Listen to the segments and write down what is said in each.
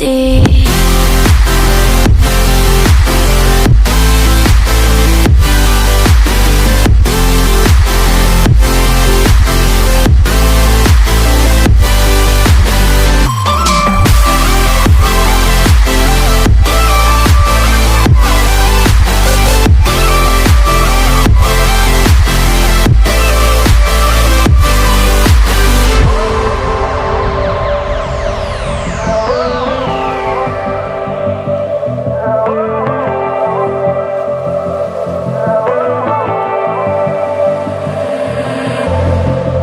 easy.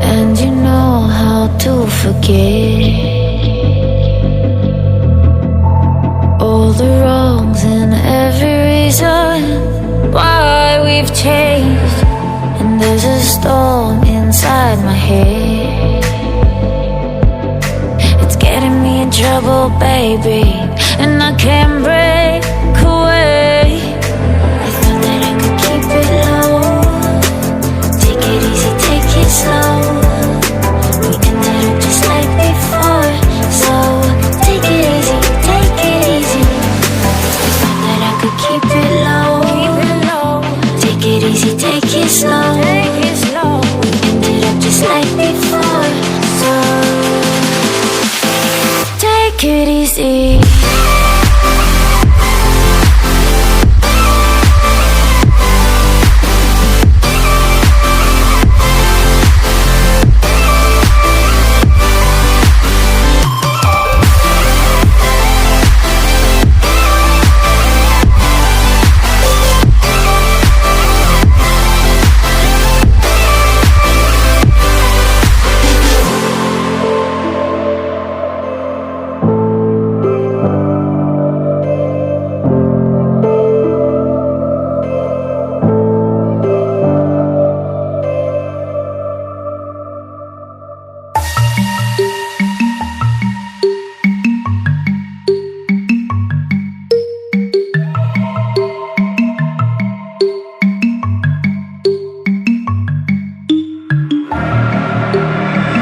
And you know how to forget all the wrongs and every reason why we've changed. And there's a storm inside my head, it's getting me in trouble, baby, and I can't break away. I thought that I could keep it low, take it easy, take it slow. We ended up just like before, so take it easy, take it easy. I thought that I could keep it low, take it easy, take it slow. We ended up just like before, so take it easy.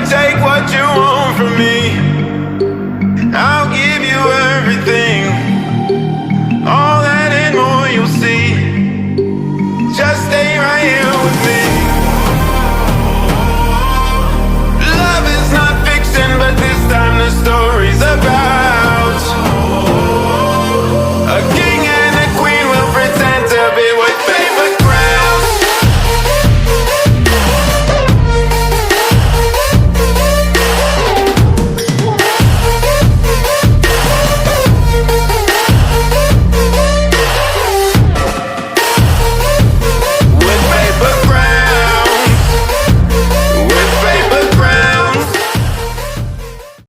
Take what you want from me.